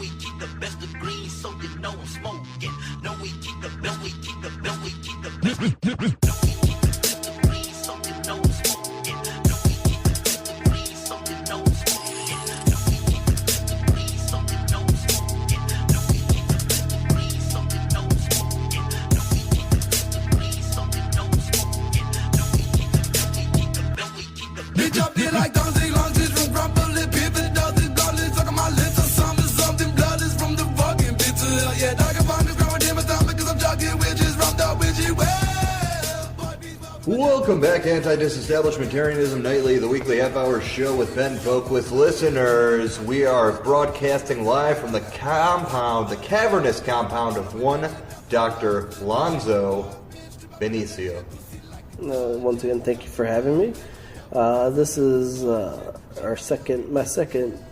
we keep the best of green, so you know I'm smoking. No, we keep the best, we keep the best, we keep the best. No, we keep the best of green, so you know I'm smoking. No, we keep the best of green, so you know I'm smoking. No, we keep the best of green, so you know I'm smoking. No, we keep the best of green, so you know I'm smoking. No, we keep the best of green, so you know I'm smoking. No, we keep the best, we keep the best, we keep the best. Bitch, I feel like Donzie long distance from crumbling pivot, doesn't gauntlet, suck on my lips or something bloodless from the fucking pizza. Yeah, dog, if I'm just growing in my stomach, cause I'm jogging witches from the witchy well. Welcome back, Anti-Disestablishmentarianism Nightly, the weekly half-hour show with Ben Folk with listeners. We are broadcasting live from the compound, the cavernous compound of one Dr. Lonzo Benicio. Once again, thank you for having me. This is my second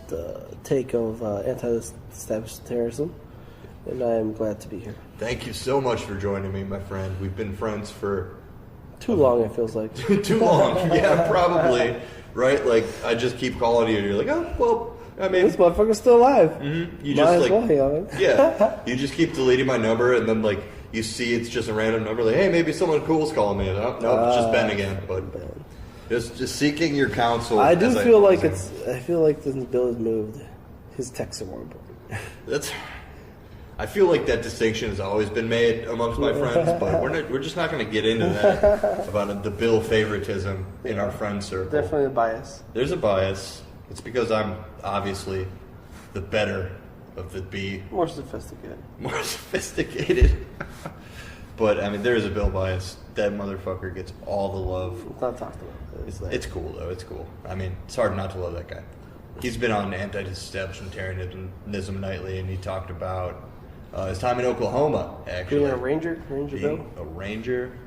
take of anti-establishmentarianism, and I am glad to be here. Thank you so much for joining me, my friend. We've been friends for... Too long, it feels like. Too long, yeah, probably. Right? Like, I just keep calling you, and you're like, oh, well, I mean... This motherfucker's still alive. Mm-hmm. You Might just, as like... well hang on. Yeah. You just keep deleting my number, and then, like, you see it's just a random number, like, hey, maybe someone cool's calling me. No, it's just Ben again. But just seeking your counsel. I feel like the bill has moved. His texts are more important. I feel like that distinction has always been made amongst my friends, but we're just not going to get into that about the bill favoritism in our friend circle. Definitely a bias. There's a bias. It's because I'm obviously the better of the B. More sophisticated. But, I mean, there is a bill bias. That motherfucker gets all the love. Let's not talk about it. It's cool, though. It's cool. I mean, it's hard not to love that guy. He's been on Anti-Disestablishmentarianism Nightly, and he talked about his time in Oklahoma, actually. Being a ranger Being a ranger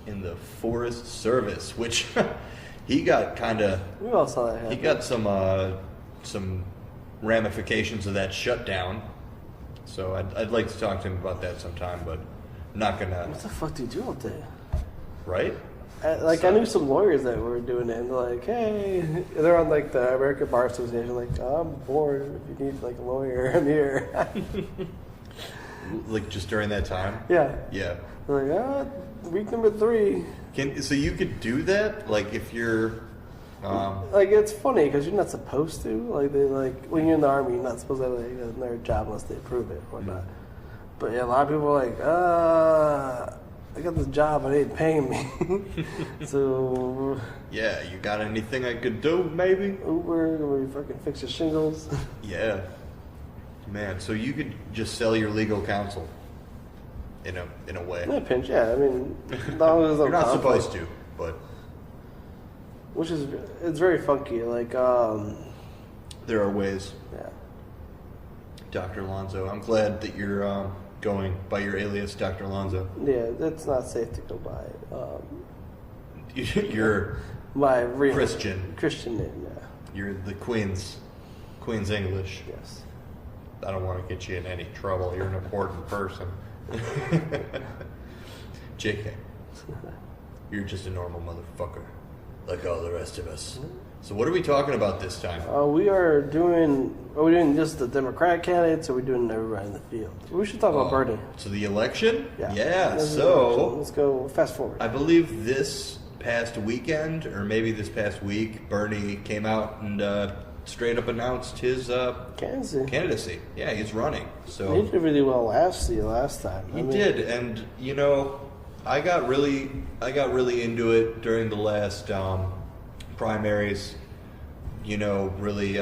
in the Forest Service, which he got kind of... We all saw that happen. He got some ramifications of that shutdown. So I'd like to talk to him about that sometime, but I'm not going to... What the fuck do you do all day? Right? I knew some lawyers that were doing it, and they're like, hey, they're on like the American Bar Association, like, I'm bored, if you need like a lawyer, I'm here. Like just during that time? Yeah. Yeah. They're like, week number 3. So you could do that? Like if you're... like it's funny, because you're not supposed to. Like when you're in the Army, you're not supposed to have like, another job unless they approve it or whatnot. But yeah, a lot of people are like, I got this job and they ain't paying me. So... Yeah, you got anything I could do, maybe? Uber, where you fucking fix your shingles. Yeah. Man, so you could just sell your legal counsel in a way. In a pinch, yeah. I mean, as long as you're not supposed to, but... Which is... It's very funky, like, There are ways. Yeah. Dr. Lonzo, I'm glad that you're going by your alias, Dr. Lonzo. Yeah, it's not safe to go by. You're my real Christian name, yeah. You're the Queen's English. Yes. I don't want to get you in any trouble. You're an important person. JK. You're just a normal motherfucker, like all the rest of us. So what are we talking about this time? Are we doing just the Democratic candidates, or are we doing everybody in the field? We should talk about Bernie. So the election? Yeah. So let's go fast forward. I believe this past weekend, or maybe this past week, Bernie came out and straight up announced his candidacy. Yeah, he's running. So he did really well last time. He did, and you know, I got really into it during the last primaries. You know, really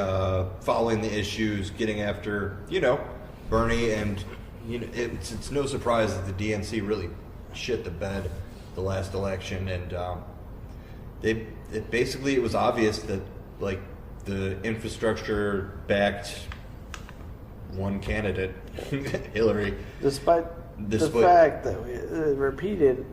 following the issues, getting after Bernie, and it's no surprise that the DNC really shit the bed the last election, and it was obvious that like the infrastructure backed one candidate, Hillary, despite the fact that we repeated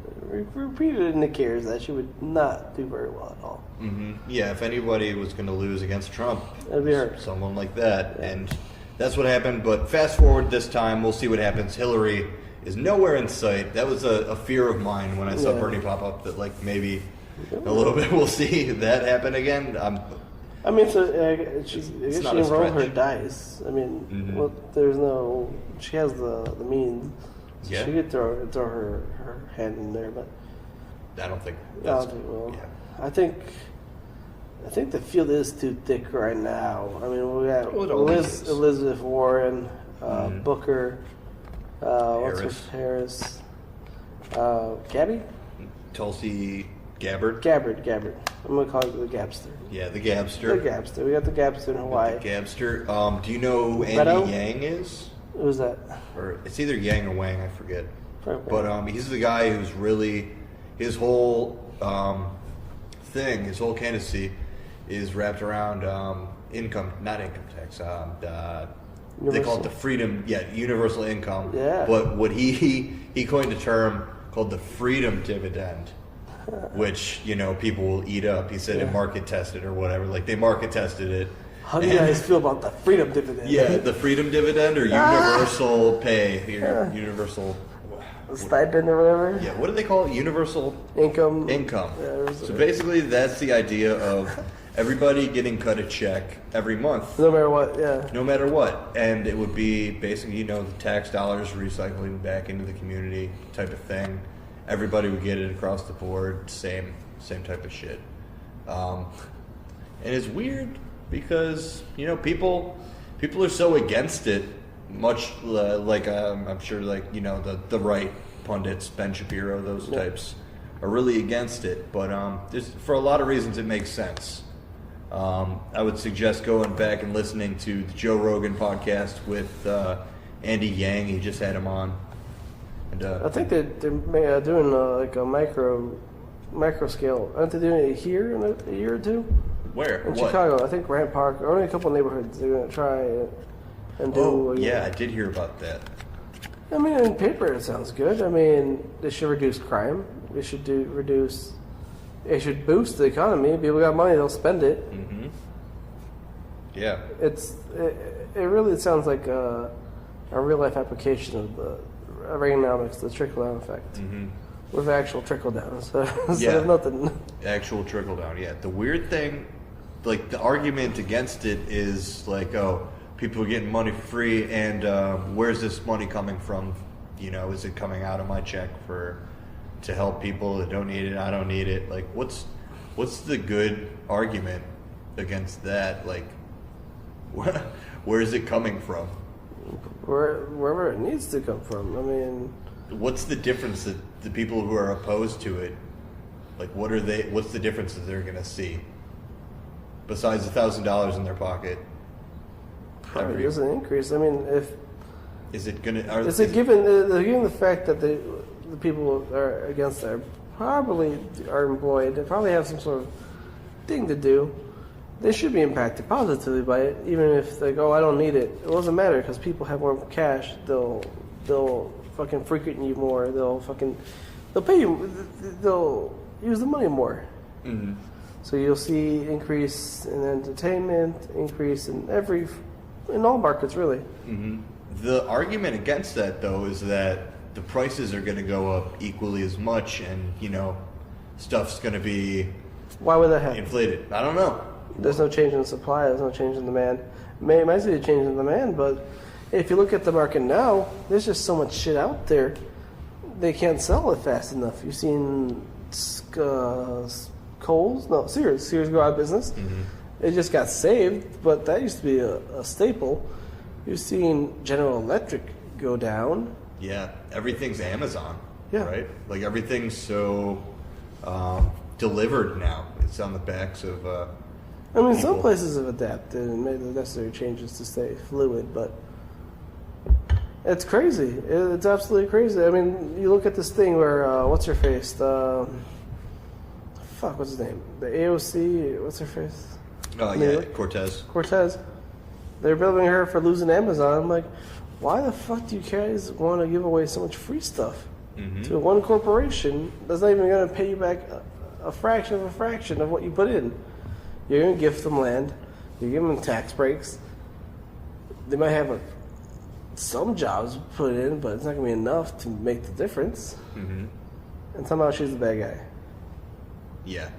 indicators that she would not do very well at all. Mm-hmm. Yeah, if anybody was going to lose against Trump, it'd be her. Someone like that, yeah. And that's what happened. But fast forward this time, we'll see what happens. Hillary is nowhere in sight. That was a fear of mine when I saw Bernie pop up, that like maybe a little bit we'll see that happen again. I mean, so I guess she not a enrolled her stretch. dice. I mean, Mhm. well, there's no. She has the means. So Yeah. she could throw her hand in there, but I don't think I don't that's. think well. Yeah. I think the field is too thick right now. I mean, we got Well, it always is. Elizabeth Warren, Mhm. Booker, Harris, Gabby, Tulsi Gabbard. Gabbard. I'm gonna call it the Gabster. Yeah, the The Gabster. Gabster. We got the Gabster in Hawaii. The Gabster. Do you know who Beto? Andy Yang is? Who's that? Or it's either Yang or Wang, I forget. Probably But he's the guy who's really his whole thing, his whole candidacy is wrapped around not income tax. They call it the freedom, universal income. Yeah. But what he coined a term called the freedom dividend, which people will eat up. He said it market tested or whatever. Like they market tested it. How do you guys feel about the freedom dividend? Yeah, the freedom dividend or universal pay, universal Stipend or whatever. Yeah, what do they call it? Universal Income. income. So basically, that's the idea of everybody getting cut a check every month, No matter what, yeah. no matter what, and it would be basically the tax dollars recycling back into the community type of thing. Everybody would get it across the board, same type of shit. And it's weird because people are so against it. Much like I'm sure, like the right pundits, Ben Shapiro, those types are really against it. But for a lot of reasons, it makes sense. I would suggest going back and listening to the Joe Rogan podcast with Andy Yang. He just had him on. And, I think they're doing like a micro scale. Aren't they doing it here in a year or two? where? In What? Chicago, I think Grant Park, only a couple of neighborhoods they're going to try and do. Oh, yeah, I did hear about that. I mean, in paper it sounds good. I mean, they should reduce crime. They should It should boost the economy. People got money, they'll spend it. Mm-hmm. Yeah. It really sounds like a real life application of the Reaganomics, the trickle down effect, with actual trickle down. So instead of nothing. Actual trickle down, yeah. The weird thing, like the argument against it is like, oh, people are getting money for free, and where's this money coming from? Is it coming out of my check to help people that don't need it? I don't need it. Like, what's the good argument against that? Like, where is it coming from? Wherever it needs to come from. I mean, What's the difference that the people who are opposed to it, like, what's the difference that they're going to see? Besides $1,000 in their pocket. probably there's an increase. I mean, Is it going to... it's a given. They're given the fact that the people are against that probably are employed. They probably have some sort of thing to do. They should be impacted positively by it, even if they go, I don't need it. It doesn't matter because people have more cash. They'll fucking frequent you more. They'll pay you. They'll use the money more. Mm-hmm. So you'll see increase in entertainment, increase in all markets really. Mm-hmm. The argument against that, though, is that the prices are going to go up equally as much, and stuff's going to be Why would that happen? inflated. I don't know. There's no change in supply. There's no change in demand. It might be a change in demand, but if you look at the market now, there's just so much shit out there. They can't sell it fast enough. You've seen Sears go out of business. It just got saved, but that used to be a staple. You've seen General Electric go down. Yeah, everything's Amazon. Yeah. Right? Like, everything's so delivered now. It's on the backs of I mean, some people. places have adapted and made the necessary changes to stay fluid, but it's crazy. It's absolutely crazy. I mean, you look at this thing where, what's her face? What's his name? The AOC, what's her face? Oh, New yeah, York? Cortez. They're building her for losing Amazon. I'm like, why the fuck do you guys want to give away so much free stuff to one corporation that's not even going to pay you back a fraction of what you put in? You're going to gift them land. You're giving them tax breaks. They might have some jobs put in, but it's not going to be enough to make the difference. And somehow she's the bad guy. Yeah.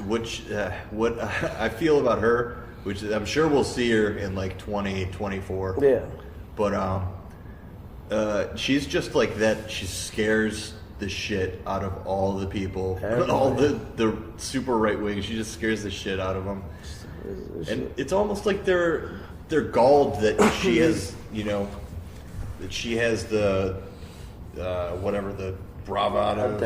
what I feel about her, which I'm sure we'll see her in like 2024. Yeah. But she's just like that. She scares the shit out of all the people, all the super right wing. She just scares the shit out of them, and it's almost like they're galled that she has, that she has the whatever the bravado,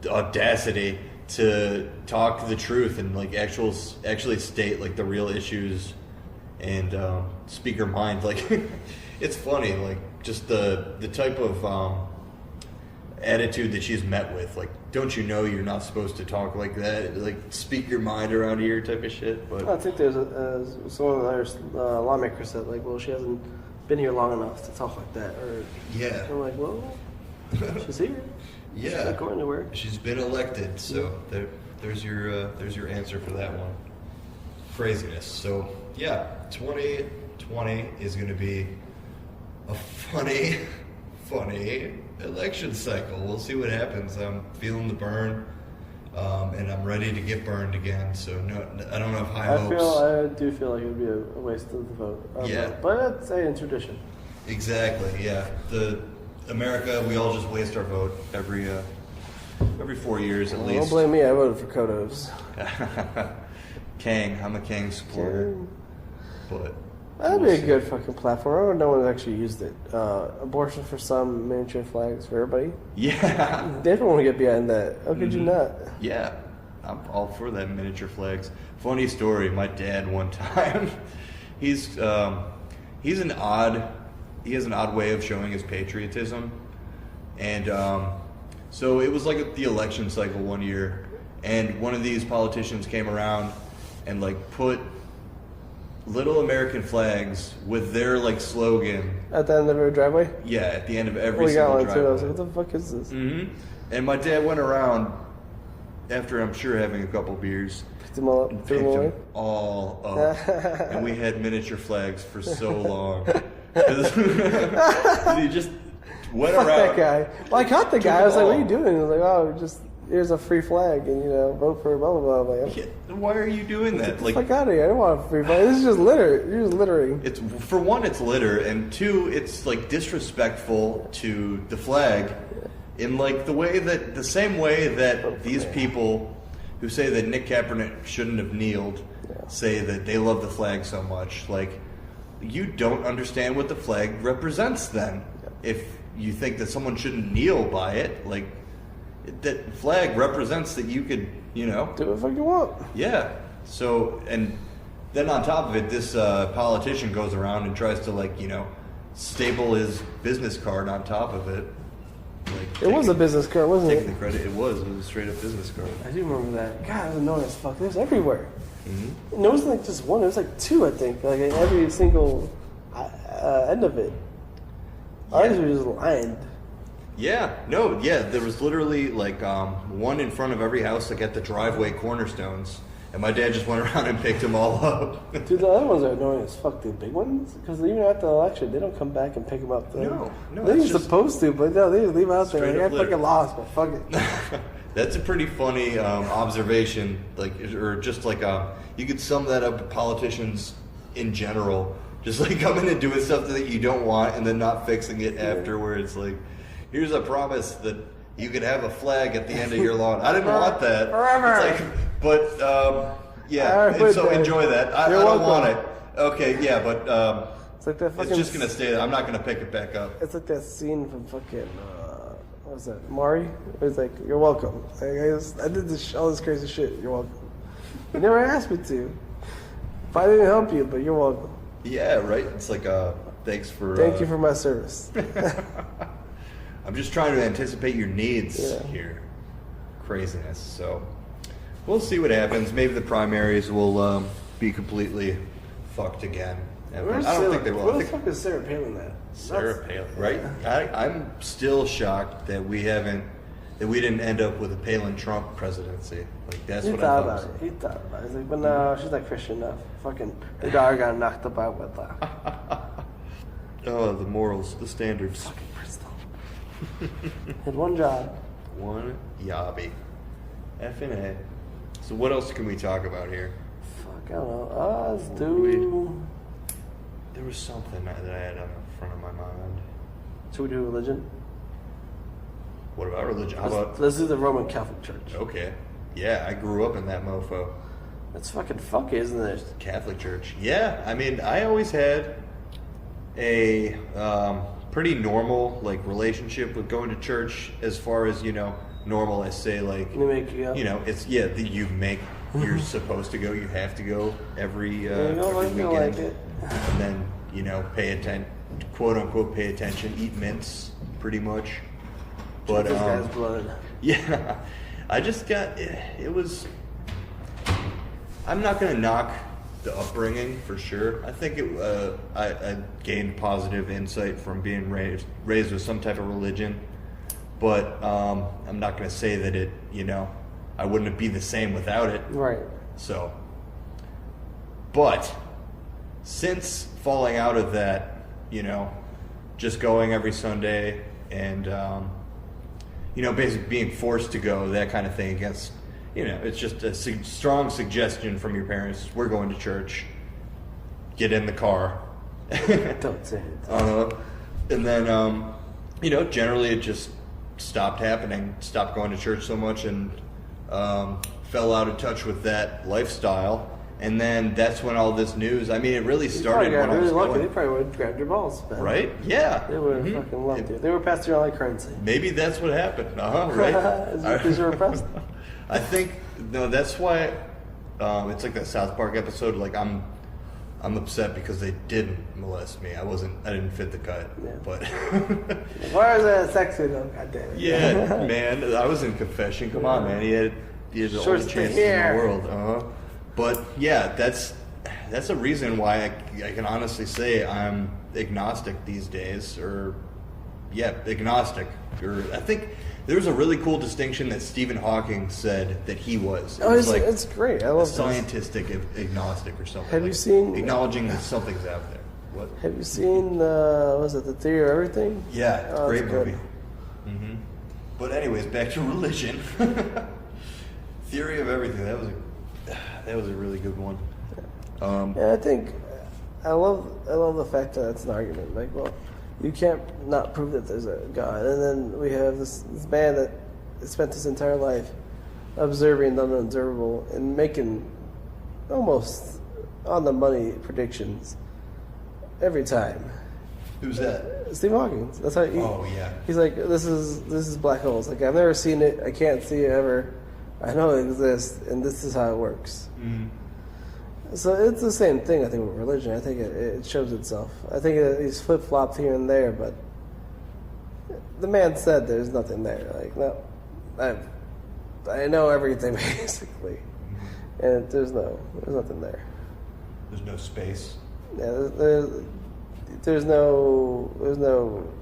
audacity to talk the truth and like actually state like the real issues and speak her mind. Like it's funny, like just the type of attitude that she's met with. Like, don't you know you're not supposed to talk like that? Like, speak your mind around here type of shit. But I think there's someone there's lawmaker said like, well, she hasn't been here long enough to talk like that. Or yeah, I'm like, well, she's here. Yeah, she's not going anywhere. She's been elected, so there's your answer for that one. Craziness. So yeah, 2020 is going to be a funny election cycle. We'll see what happens. I'm feeling the burn, and I'm ready to get burned again. So no, I don't have high hopes. I do feel like it would be a waste of the vote. Yeah, but it's a tradition. Exactly. Yeah, America, we all just waste our vote every 4 years at least. Don't blame me. I voted for Kodos. Kang, I'm a Kang supporter. But that'd be a good fucking platform. I don't know no one actually used it. Abortion for some, miniature flags for everybody. Yeah. They don't want to get behind that. How could you not? Yeah. I'm all for that miniature flags. Funny story, my dad one time, he has an odd way of showing his patriotism. And so it was like the election cycle one year, and one of these politicians came around and like put little American flags with their like slogan at the end of every driveway. Yeah, at the end of every we single got one driveway. too. I was like, what the fuck is this? Mm-hmm. And my dad went around after I'm sure having a couple beers, picked them all up, threw them away. All up, and we had miniature flags for so long. He just went Fuck around. that guy. Well, I caught the guy. I was like, what are you doing? He was like, oh, just here's a free flag, and vote for blah blah blah. Like, yeah, why are you doing that? Get the fuck out of here! I don't want a free flag. This is just litter. You're just littering. It's for one, it's litter, and two, it's like disrespectful to the flag, in like the same way that these people who say that Nick Kaepernick shouldn't have kneeled say that they love the flag so much. Like, you don't understand what the flag represents. Then, if you think that someone shouldn't kneel by it, like. That flag represents that you could, do what the fuck you want. Yeah. So, and then on top of it, this politician goes around and tries to staple his business card on top of it. Like, it was a business card, wasn't it? Taking the credit, it was a straight up business card. I do remember that. God, it was annoying as fuck. It was everywhere. Mm-hmm. And it wasn't like just one. It was like two, I think. Like in every single end of it. Ours were just lined. Yeah, no, yeah, there was literally like one in front of every house, like at the driveway cornerstones, and my dad just went around and picked them all up. Dude, the other ones are annoying as fuck, the big ones, because even after the election, they don't come back and pick them up. No, they're supposed to, but no, they just leave out there. Like, I fucking lost, but fuck it. That's a pretty funny observation, or just you could sum that up to politicians in general, just like coming and doing something that you don't want and then not fixing it afterwards, like. Here's a promise that you could have a flag at the end of your lawn. I didn't want that. Forever. And so enjoy that. I don't want it. Okay, yeah, but it's like that fucking. It's just gonna stay there. I'm not gonna pick it back up. It's like that scene from fucking what was that? Mari? It was like, you're welcome. I did all this crazy shit. You're welcome. You never asked me to. If I didn't help you, but you're welcome. Yeah, right. It's like thanks for. Thank you for my service. I'm just trying to anticipate your needs here. Craziness. So we'll see what happens. Maybe the primaries will be completely fucked again. I don't think they will. Where the fuck is Sarah Palin at? Sarah Palin, right? I'm still shocked that we didn't end up with a Palin-Trump presidency. Like that's what I thought. He thought about it. He's like, but no, she's not Christian enough. Fucking her daughter got knocked up by wedlock. Oh, the morals, the standards. Fucking Bristol. Had one job. One yobby. F&A. So what else can we talk about here? Fuck, I don't know. Let's do... There was something that I had on the front of my mind. Should we do religion? What about religion? How about... Let's do the Roman Catholic Church. Okay. Yeah, I grew up in that mofo. That's fucking funky, isn't it? Catholic Church. Yeah, I mean, I always had a pretty normal, like, relationship with going to church as far as, you know, normal as, say, like, You make, yeah. you know, it's, yeah, you're supposed to go, you have to go every weekend. Like it. And then, you know, quote unquote, pay attention, eat mints, pretty much. But, this guy's blood. yeah, I just got, it was, I'm not going to knock the upbringing for sure. I think I gained positive insight from being raised with some type of religion, but I'm not going to say that it, you know, I wouldn't be the same without it. Right. So, but since falling out of that, you know, just going every Sunday and, you know, basically being forced to go, that kind of thing against, you know, it's just a strong suggestion from your parents. We're going to church. Get in the car. Don't say it. And then, you know, generally it just stopped happening. Stopped going to church so much and fell out of touch with that lifestyle. And then that's when all this news, I mean, it really started when I was going. They probably would have grabbed your balls, man. Right? Yeah. They would have fucking loved you. They were passed around like currency. Maybe that's what happened. Right? Because you were oppressed. I think, no, that's why it's like that South Park episode, like I'm upset because they didn't molest me. I didn't fit the cut. Yeah. But why is that sexy though? God damn it. yeah, man, I was in confession. Come on, man. He had the Short only stay chances in here. the world. But yeah, that's a reason why I can honestly say I'm agnostic these days, or yeah, agnostic. Or I think there's a really cool distinction that Stephen Hawking said that he was. Oh, was like it's great. I love scientific agnostic or something. Have like you seen acknowledging that something's out there? What? Have you seen was it The Theory of Everything? Yeah, Oh, great it's movie. good. Mm-hmm. But anyways, back to religion. Theory of Everything. That was a really good one. Yeah, I think I love the fact that it's an argument. Like, well, you can't not prove that there's a God, and then we have this man that spent his entire life observing the unobservable and making almost on the money predictions every time. Who's that? Stephen Hawking. That's how. Oh yeah. He's like, this is black holes. Like, I've never seen it. I can't see it ever. I know it exists, and this is how it works. Mm. So it's the same thing, I think, with religion. I think it shows itself. I think he's flip-flopped here and there, but the man said there's nothing there. Like, no, I know everything, basically. And there's nothing there. There's no space. Yeah, there's no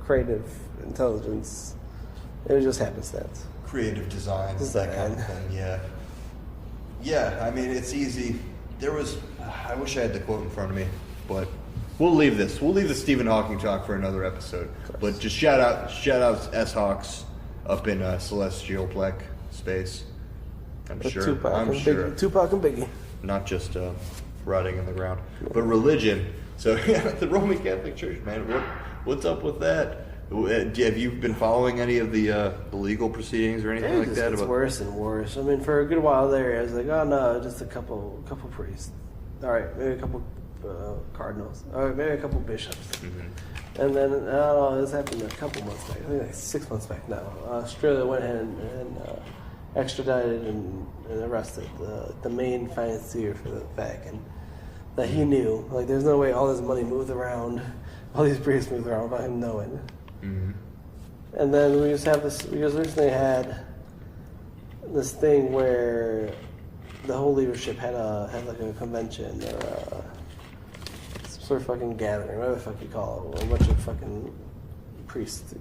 creative intelligence. It was just happenstance. Creative designs, that kind of thing. Yeah. Yeah, I mean, it's easy. I wish I had the quote in front of me, but we'll leave this. We'll leave the Stephen Hawking talk for another episode. But just shout out S-Hawks up in celestial plec space. I'm sure. Tupac and Biggie. Not just rotting in the ground, but religion. So yeah, the Roman Catholic Church, man. What's up with that? Have you been following any of the legal proceedings or anything like that? It's worse and worse. I mean, for a good while there, I was like, oh no, just a couple priests. All right, maybe a couple cardinals. All right, maybe a couple bishops. Mm-hmm. And then, I don't know, this happened a couple months back. I think like 6 months back now. Australia went ahead and extradited and arrested the main financier for the Vatican. That he knew. Like, there's no way all this money moved around, all these priests moved around without him knowing. Mm-hmm. And then we just recently had this thing where the whole leadership had like a convention or some sort of fucking gathering, whatever the fuck you call it, a bunch of fucking priests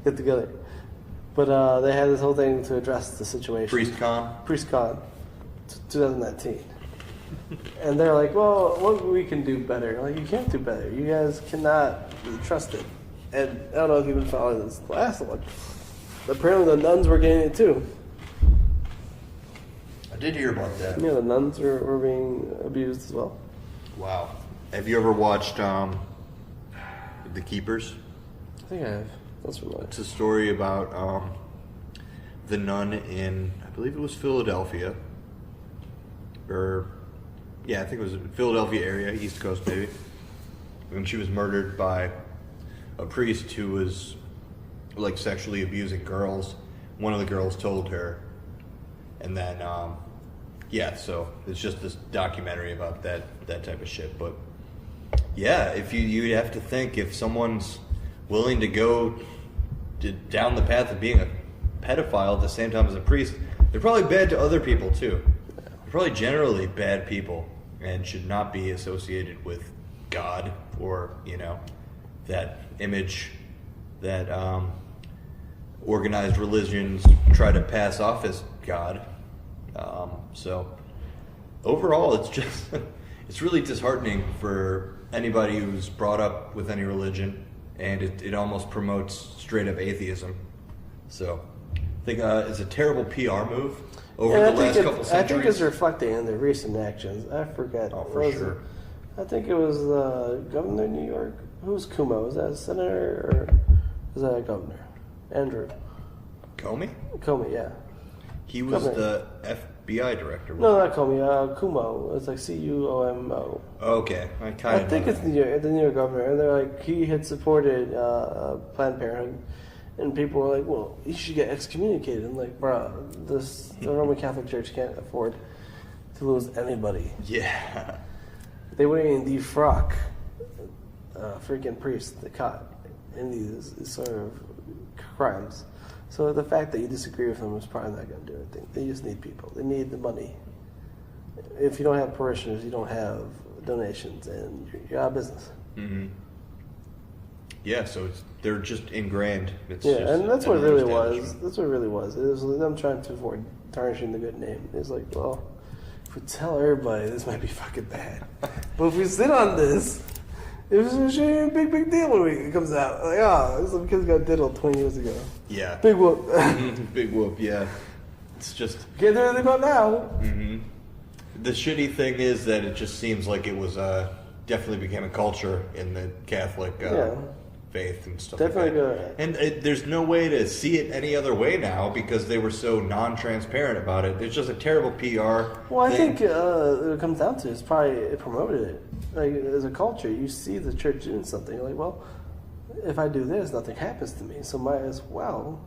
get together. But they had this whole thing to address the situation. PriestCon, 2019. And they're like, well, what we can do better? Like, you can't do better. You guys cannot be trusted. And I don't know if you've been following this last one. Apparently the nuns were getting it too. did hear about that. Yeah, the nuns were being abused as well. Wow. Have you ever watched The Keepers? I think I have. That's familiar. It's a story about the nun in, I believe it was Philadelphia. I think it was Philadelphia area, East Coast maybe. When she was murdered by a priest who was like sexually abusing girls. One of the girls told her, and then so it's just this documentary about that type of shit. But yeah, if you'd have to think, if someone's willing to go down the path of being a pedophile at the same time as a priest, they're probably bad to other people too. They're probably generally bad people and should not be associated with God or, that image that organized religions try to pass off as God. So overall, it's really disheartening for anybody who's brought up with any religion, and it almost promotes straight up atheism. So I think it's a terrible PR move over the last couple centuries. I think it's reflecting in the recent actions. I forget. Oh, for sure. I think it was the governor of New York. Who's Cuomo? Was that a senator or was that a governor? Andrew. Comey? Comey, yeah. He was Comey. the FBI director. No, not Comey. Cuomo. It's like Cuomo. Okay, I think it's the New York governor, and they're like he had supported Planned Parenthood, and people were like, "Well, you should get excommunicated." I'm like, "Bro, the Roman Catholic Church can't afford to lose anybody." Yeah. They wouldn't even defrock freaking priests they caught in these sort of crimes. So the fact that you disagree with them is probably not going to do anything. They just need people. They need the money. If you don't have parishioners, you don't have donations, and you're out of business. Mm-hmm. Yeah, so they're just ingrained. And that's what it really was. That's what it really was. It was them trying to avoid tarnishing the good name. It's like, well, if we tell everybody, this might be fucking bad. But if we sit on this, it was a big deal when it comes out. Like, some kids got diddled 20 years ago. Yeah. Big whoop. Big whoop, yeah. It's just... Can't do anything about now. Mm-hmm. The shitty thing is that it just seems like it was definitely became a culture in the Catholic faith and stuff definitely like that. And there's no way to see it any other way now because they were so non-transparent about it. It's just a terrible PR Well, I think what it comes down to is probably it promoted it. Like, as a culture, you see the church doing something. You're like, well, if I do this, nothing happens to me, so might as well.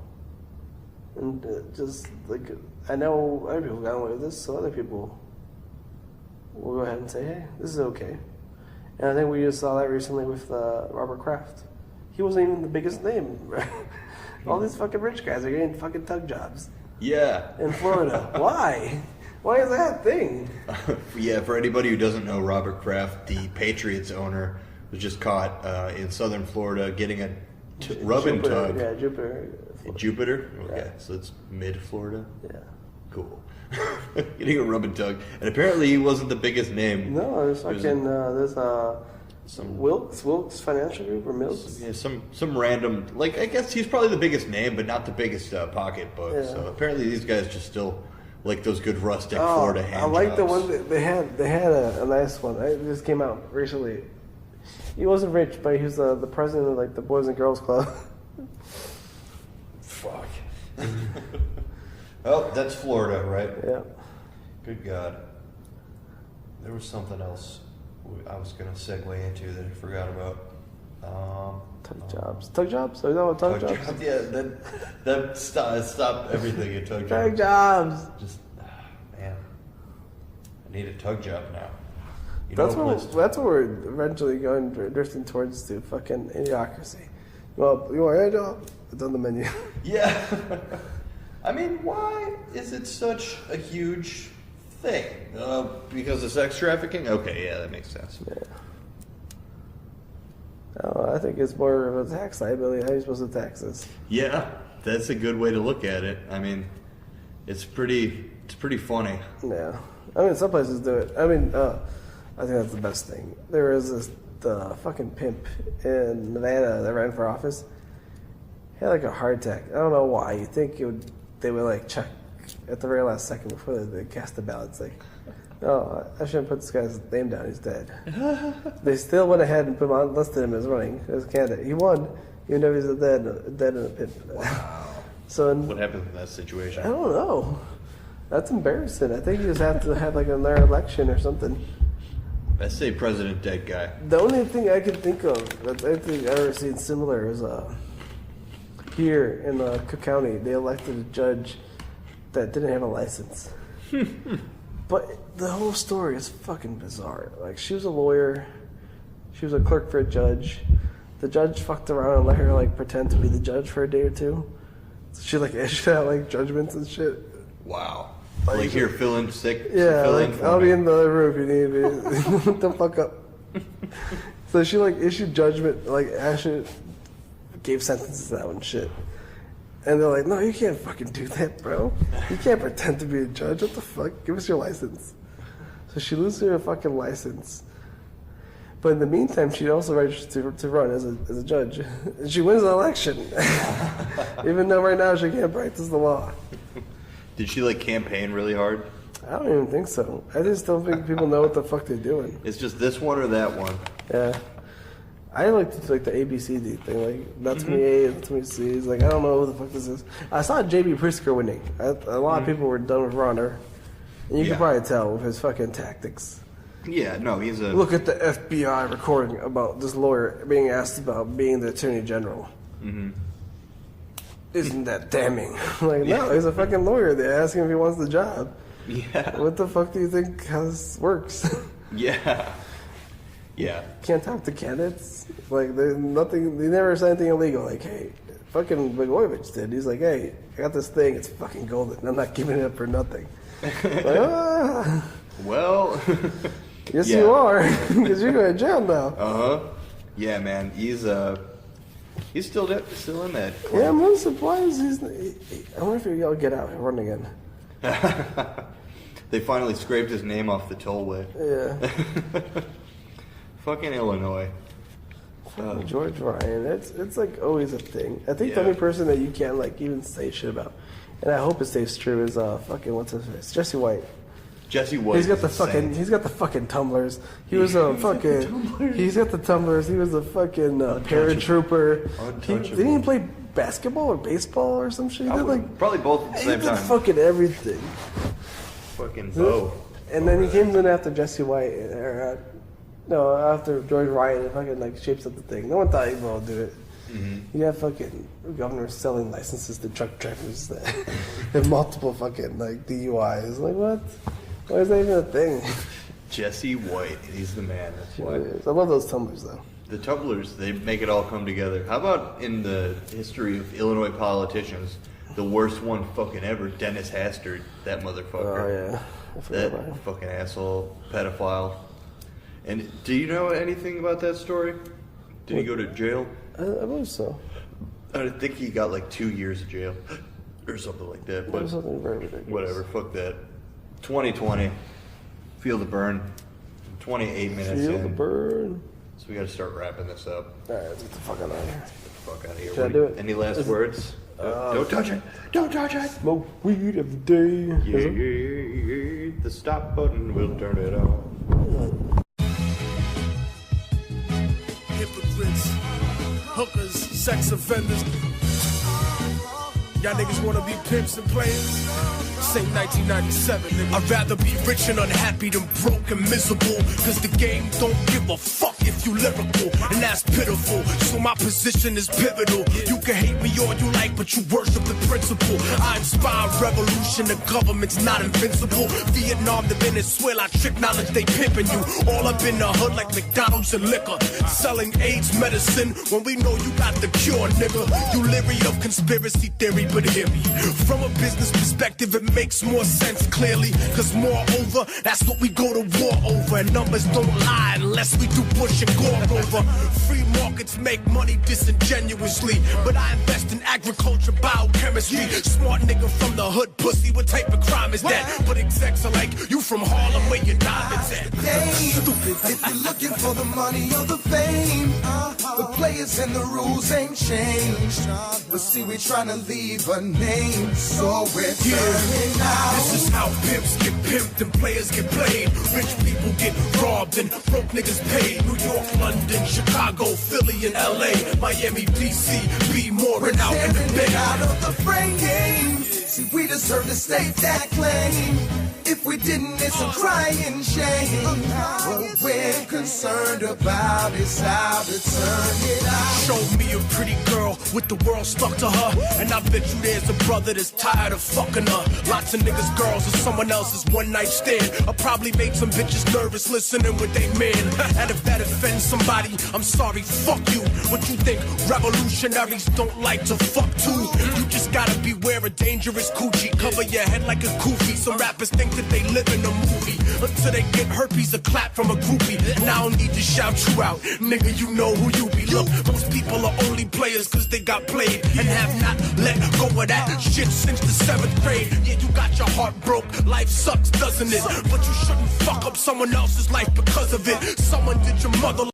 And just, like, I know other people got away with this, so other people will go ahead and say, hey, this is okay. And I think we just saw that recently with Robert Kraft. He wasn't even the biggest name. All these fucking rich guys are getting fucking tug jobs. Yeah. In Florida. Why? Why is that a thing? Yeah, for anybody who doesn't know, Robert Kraft, the Patriots owner, was just caught in southern Florida getting a rub and tug. Yeah, Jupiter. Jupiter? Okay, Yeah. so it's mid-Florida? Yeah. Cool. Getting a rub and tug. And apparently he wasn't the biggest name. No, there's fucking, there's some Wilkes Financial Group or Mills. Yeah, some random, like, I guess he's probably the biggest name, but not the biggest pocketbook. Yeah. So apparently these guys just still like those good rustic Florida hand I like jobs. the one that they had. They had a nice one. It just came out recently. He wasn't rich, but he was the president of like the Boys and Girls Club. Fuck. Oh, that's Florida, right? Yeah. Good God. There was something else I was going to segue into that I forgot about. Tug jobs. Tug jobs? Are you know what tug jobs? Yeah, that stopped everything at tug jobs. Tug jobs. Just, man, I need a tug job now. You That's know, what we're eventually going drifting towards to fucking idiocracy. Well, you want a job? It's on the menu. Yeah. I mean, why is it such a huge thing? Because of sex trafficking? Okay, yeah, that makes sense. Yeah. I think it's more of a tax liability. How are you supposed to tax this? Yeah, that's a good way to look at it. I mean, it's pretty funny. Yeah. I mean, some places do it. I mean, I think that's the best thing. There was the fucking pimp in Nevada that ran for office. He had like a heart attack. I don't know why. You think they would like check at the very last second before they cast the ballot, it's like, oh, I shouldn't put this guy's name down. He's dead. They still went ahead and listed him as running as a candidate. He won, even though he's dead in a pit. Wow. So What happens in that situation? I don't know. That's embarrassing. I think you just have to have like another election or something. I say president dead guy. The only thing I can think of that's anything I've ever seen similar is here in Cook County, they elected a judge that didn't have a license. But the whole story is fucking bizarre. Like, she was a lawyer. She was a clerk for a judge. The judge fucked around and let her, like, pretend to be the judge for a day or two. So she, like, issued out, like, judgments and shit. Wow. Like, here, fill in sick. Yeah, fill like, in for I'll me. be in the other room if you need me. What the fuck up? So she, like, issued judgment, like, actually gave sentences out and shit. And they're like, no, you can't fucking do that, bro. You can't pretend to be a judge. What the fuck? Give us your license. So she loses her fucking license. But in the meantime, she also registered to run as a judge. And she wins the election. Even though right now she can't practice the law. Did she, like, campaign really hard? I don't even think so. I just don't think people know what the fuck they're doing. It's just this one or that one. Yeah. I like the ABCD thing, like, that's me A, that's me C. It's like, I don't know who the fuck this is. I saw J.B. Pritzker winning. A lot of people were done with Ronner. And you can probably tell with his fucking tactics. Yeah, no, he's a... Look at the FBI recording about this lawyer being asked about being the attorney general. Mm-hmm. Isn't that damning? Like, no, he's a fucking lawyer. They're asking if he wants the job. Yeah. What the fuck do you think how this works? Yeah. Yeah. Can't talk to candidates. Like, there's nothing. They never said anything illegal. Like, hey, fucking Blagojevich did. He's like, hey, I got this thing. It's fucking golden. I'm not giving it up for nothing. Like, Well. Yes, you are, because you're going to jail now. Yeah, man. He's still in that. Yeah, I'm really surprised. I wonder if he'll get out and run again. They finally scraped his name off the tollway. Yeah. Fucking Illinois. George Ryan. It's like always a thing. I think the only person that you can't like even say shit about, and I hope it stays true, is fucking what's his face, Jesse White. Jesse White. He's got the fucking tumblers. He was a fucking. He's got the tumblers. He was a fucking paratrooper. Didn't he play basketball or baseball or some shit? He did like probably both at the same he did time. fucking everything. Fucking Bo. And then he came in after Jesse White, after George Ryan, and fucking like shapes up the thing. No one thought he would do it. Mm-hmm. You have fucking governors selling licenses to truck drivers that have multiple fucking like DUIs. Like what? Why is that even a thing? Jesse White, he's the man. That's why. I love those tumblers though. The tumblers, they make it all come together. How about in the history of Illinois politicians, the worst one fucking ever, Dennis Hastert, that motherfucker. Oh yeah, I forgot about him. That fucking asshole, pedophile. And do you know anything about that story? Did he go to jail? I believe so. I think he got like 2 years of jail or something like that. But something very ridiculous. whatever, fuck that. 2020, feel the burn. 28 minutes Feel in. the burn. So we got to start wrapping this up. All right, let's get the fuck out of here. Get the fuck out of here. Should I do it? Any last words? Don't touch it. Don't touch it. Smoke weed every day. Yeah. The stop button will turn it on. Hypocrites, hookers, sex offenders. Y'all niggas wanna be pimps and players? Same 1997, nigga. I'd rather be rich and unhappy than broke and miserable. Cause the game don't give a fuck if you lyrical. And that's pitiful, so my position is pivotal. You can hate me all you like, but you worship the principle. I inspire revolution, the government's not invincible. Vietnam to Venezuela, trick knowledge, they pimping you. All up in the hood like McDonald's and liquor. Selling AIDS medicine when we know you got the cure, nigga. You leery of conspiracy theory, but hear me. From a business perspective, it makes more sense clearly. Cause moreover, that's what we go to war over. And numbers don't lie unless we do Bush and Gore over. Free markets make money disingenuously, but I invest in agriculture, biochemistry. Smart nigga from the hood, pussy, what type of crime is that? But execs are like, you from Harlem, where your diamonds at? Stupid if you're looking for the money or the fame. The place players and the rules ain't changed. But see, we tryna leave a name, so we're turning out. This is how pimps get pimped and players get played. Rich people get robbed and broke niggas paid. New York, London, Chicago, Philly, and LA, Miami, DC, be more and out in the bay. Out of the frame. See, we deserve to stake that claim. If we didn't, it's a crying shame. What we're concerned about is how to turn it out. Show me a pretty girl with the world stuck to her, and I bet you there's a brother that's tired of fucking her. Lots of niggas, girls, or someone else's one night stand. I probably made some bitches nervous listening with they man. And if that offends somebody, I'm sorry, fuck you. What you think revolutionaries don't like to fuck too? You just gotta beware of dangerous coochie. Cover your head like a goofy. Some rappers think that they live in a movie until they get herpes, a clap from a groupie. And I don't need to shout you out, nigga, you know who you be. Look, most people are only players cause they got played and have not let go of that shit since the 7th grade. Yeah, you got your heart broke, life sucks, doesn't it? But you shouldn't fuck up someone else's life because of it. Someone did your mother